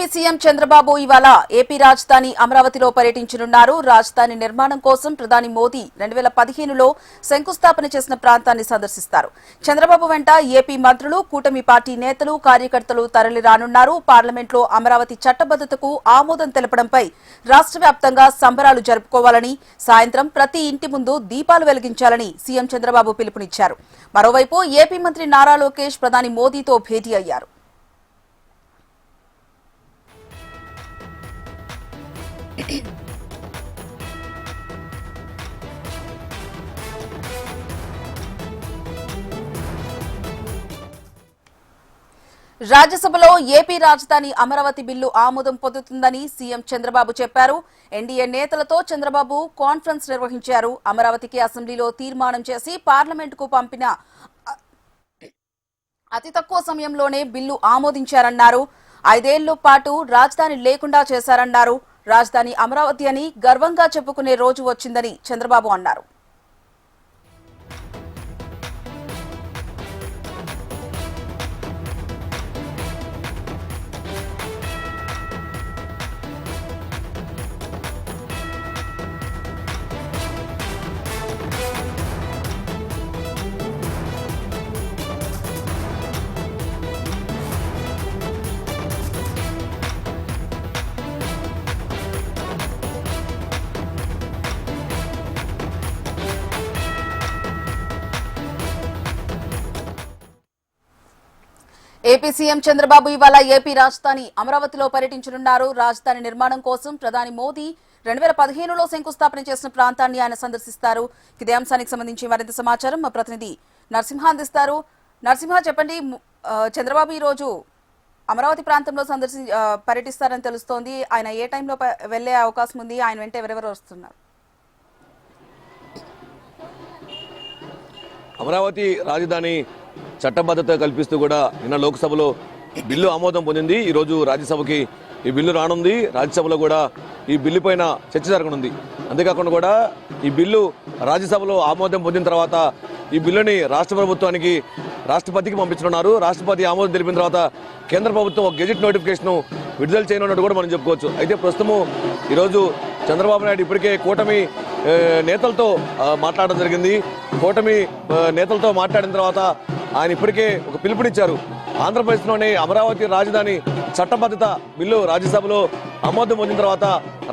AP CM Chandrababu ఇవాళ AP రాజధాని అమరావతిలో పర్యటించనున్నారు. రాజధాని నిర్మాణం కోసం ప్రధాని మోదీ 2015లో శంకుస్థాపన చేసిన ప్రాంతాన్ని సందర్శిస్తారు. చంద్రబాబు వెంట ఏపీ మంత్రులు, కూటమి పార్టీ నేతలు, కార్యకర్తలు తరలి రానున్నారు. పార్లమెంట్లో అమరావతి చట్టబద్దతకు ఆమోదం తెలపడంపై రాష్ట్ర వ్యాప్తంగా సంబరాలు జరుపుకోవాలని, సాయంత్రం ప్రతి ఇంటి ముందు దీపాలు వెలిగించాలని సీఎం చంద్రబాబు పిలుపునిచ్చారు. మరోవైపు ఏపీ మంత్రి నారా లోకేష్ ప్రధాని మోదీతో భేటీ అయ్యారు. రాజ్యసభలో ఏపీ రాజధాని అమరావతి బిల్లు ఆమోదం పొందుతుందని సీఎం చంద్రబాబు చెప్పారు. ఎన్డీఏ నేతలతో చంద్రబాబు కాన్ఫరెన్స్ నిర్వహించారు. అమరావతికి అసెంబ్లీలో తీర్మానం చేసి పార్లమెంటుకు పంపిన అతి తక్కువ సమయంలోనే బిల్లు ఆమోదించారన్నారు. 5 ఏళ్ల పాటు రాజధాని లేకుండా చేశారన్నారు. రాజధాని అమరావతి అని గర్వంగా చెప్పుకునే రోజు వచ్చిందని చంద్రబాబు అన్నారు. ఏపీ సీఎం చంద్రబాబు ఇవాళ ఏపీ రాజధాని అమరావతిలో పర్యటించనున్నారు. రాజధాని నిర్మాణం కోసం ప్రధాని మోదీ 2015లో శంకుస్థాపన చేసిన ప్రాంతాన్ని ఆయన సందర్శిస్తారు. ఇదే అంశానికి సంబంధించి మరింత సమాచారం మా ప్రతినిధి నరసింహ అందిస్తారు. నరసింహ, చెప్పండి, చంద్రబాబు ఈ రోజు అమరావతి ప్రాంతంలో పర్యటిస్తారని తెలుస్తోంది. ఆయన ఏ టైంలో వెళ్లే అవకాశం ఉంది? ఆయన వెంట ఎవరెవరు వస్తున్నారు? అమరావతి రాజధాని చట్టబద్ధత కల్పిస్తూ కూడా నిన్న లోక్సభలో బిల్లు ఆమోదం పొందింది. ఈరోజు రాజ్యసభకి ఈ బిల్లు రానుంది. రాజ్యసభలో కూడా ఈ బిల్లు పైన చర్చ జరగనుంది. అంతేకాకుండా కూడా ఈ బిల్లు రాజ్యసభలో ఆమోదం పొందిన తర్వాత ఈ బిల్లుని రాష్ట్ర ప్రభుత్వానికి, రాష్ట్రపతికి పంపించనున్నారు. రాష్ట్రపతి ఆమోదం తెలిపిన తర్వాత కేంద్ర ప్రభుత్వం ఒక గెజిట్ నోటిఫికేషన్ విడుదల చేయనున్నట్టు కూడా మనం చెప్పుకోవచ్చు. అయితే ప్రస్తుతము ఈరోజు చంద్రబాబు నాయుడు ఇప్పటికే కూటమి నేతలతో మాట్లాడడం జరిగింది. కూటమి నేతలతో మాట్లాడిన తర్వాత ఆయన ఇప్పటికే ఒక పిలుపునిచ్చారు. ఆంధ్రప్రదేశ్లోని అమరావతి రాజధాని చట్టబద్ధత బిల్లు రాజ్యసభలో ఆమోదం పొందిన తర్వాత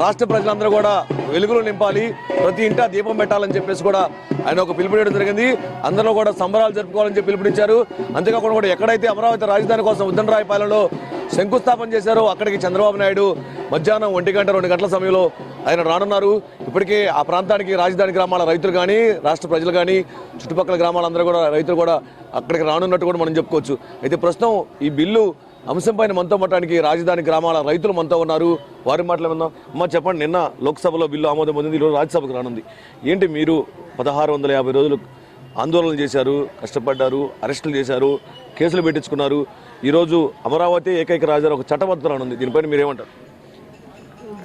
రాష్ట్ర ప్రజలందరూ కూడా వెలుగులు నింపాలి, ప్రతి ఇంటా దీపం పెట్టాలని చెప్పేసి కూడా ఆయన ఒక పిలుపునివ్వడం జరిగింది. అందరూ కూడా సంబరాలు జరుపుకోవాలని చెప్పి పిలుపునిచ్చారు. అంతేకాకుండా కూడా ఎక్కడైతే అమరావతి రాజధాని కోసం ఉద్దండరాయపాలెంలో శంకుస్థాపన చేశారో అక్కడికి చంద్రబాబు నాయుడు మధ్యాహ్నం 1 గంట 2 గంటల సమయంలో ఆయన రానున్నారు. ఇప్పటికే ఆ ప్రాంతానికి రాజధాని గ్రామాల రైతులు కానీ, రాష్ట్ర ప్రజలు కానీ, చుట్టుపక్కల గ్రామాలందరూ కూడా రైతులు కూడా అక్కడికి రానున్నట్టు కూడా మనం చెప్పుకోవచ్చు. అయితే ప్రస్తుతం ఈ బిల్లు అంశం పైన మనతో మాట్లాడడానికి రాజధాని గ్రామాల రైతులు మనతో ఉన్నారు. వారి మాట్లాడుకుందాం. అమ్మ, చెప్పండి, నిన్న లోక్సభలో బిల్లు ఆమోదం పొందింది, ఈరోజు రాజ్యసభకు రానుంది. ఏంటి, మీరు 1650 రోజులు ఆందోళన చేశారు, కష్టపడ్డారు, అరెస్టులు చేశారు, కేసులు పెట్టించుకున్నారు. ఈరోజు అమరావతి ఏకైక రాజధాని ఒక చట్టబద్ధత రానుంది. దీనిపైన మీరేమంటారు?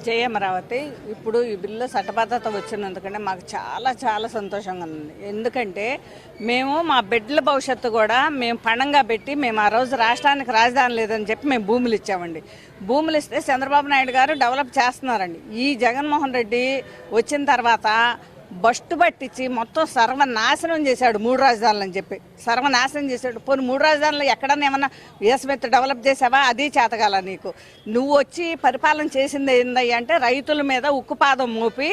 జై అమరావతి. ఇప్పుడు ఈ బిల్లు చట్టబద్ధత వచ్చినందుకంటే మాకు చాలా చాలా సంతోషంగా ఉంది. ఎందుకంటే మేము మా బిడ్డల భవిష్యత్తు కూడా మేము పణంగా పెట్టి మేము ఆ రోజు రాష్ట్రానికి రాజధాని లేదని చెప్పి మేము భూములు ఇచ్చామండి. భూములు ఇస్తే చంద్రబాబు నాయుడు గారు డెవలప్ చేస్తున్నారండి. ఈ జగన్మోహన్ రెడ్డి వచ్చిన తర్వాత బస్టు పట్టించి మొత్తం సర్వనాశనం చేశాడు. 3 రాజధానులు అని చెప్పి సర్వనాశనం చేశాడు. పోనీ 3 రాజధానులు ఎక్కడన్నా ఏమన్నా వేసమెత్త డెవలప్ చేసావా? అది చేతగాల నీకు. నువ్వు వచ్చి పరిపాలన చేసింది ఏందయ్య అంటే రైతుల మీద ఉక్కుపాదం మోపి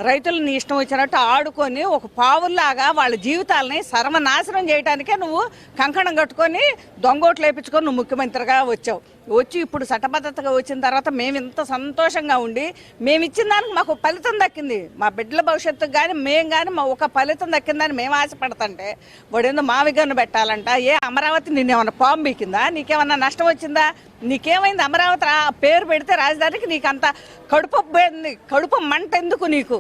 రైతులు నీ ఇష్టం వచ్చినట్టు ఆడుకొని ఒక పావుల్లాగా వాళ్ళ జీవితాలని సర్వనాశనం చేయడానికే నువ్వు కంకణం కట్టుకొని దొంగోట్లు వేయించుకొని నువ్వు ముఖ్యమంత్రిగా వచ్చావు. వచ్చి ఇప్పుడు చట్టబద్ధతగా వచ్చిన తర్వాత మేము ఇంత సంతోషంగా ఉండి మేము ఇచ్చిన దానికి మాకు ఫలితం దక్కింది. మా బిడ్డల భవిష్యత్తుకు కానీ మేము కానీ మా ఒక ఫలితం దక్కిందని మేము ఆశపడతంటే వాడు ఏందో మావిగన్ను పెట్టాలంట. ఏ అమరావతి నిన్నేమన్నా పాము బీకిందా? నీకేమన్నా నష్టం వచ్చిందా? నీకేమైంది? అమరావతి పేరు పెడితే రాజధానికి నీకు అంత కడుపు మంట ఎందుకు నీకు?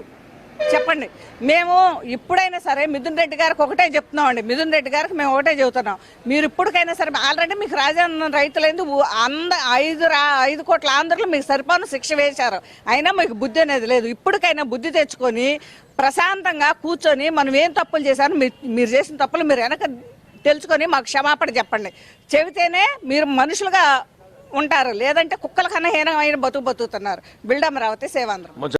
చెప్పండి. మేము ఇప్పుడైనా సరే మిథున్ రెడ్డి గారికి ఒకటే చెప్తున్నామండి. మిథున్ రెడ్డి గారికి మేము ఒకటే చెబుతున్నాం, మీరు ఇప్పటికైనా సరే ఆల్రెడీ మీకు రాజధాని రైతులైంది 5 కోట్ల ఆంధ్రులు మీకు సరిపోను శిక్ష వేశారు. అయినా మీకు బుద్ధి అనేది లేదు. ఇప్పటికైనా బుద్ధి తెచ్చుకొని ప్రశాంతంగా కూర్చొని మనం ఏం తప్పులు చేశారు, మీరు చేసిన తప్పులు మీరు వెనక తెలుసుకొని మాకు క్షమాపణ చెప్పండి. చెబితేనే మీరు మనుషులుగా ఉంటారు, లేదంటే కుక్కల కన్నా హీనమైన బతుకుతున్నారు. బిల్డ్ అమరావతి, సేవాంధ్రం.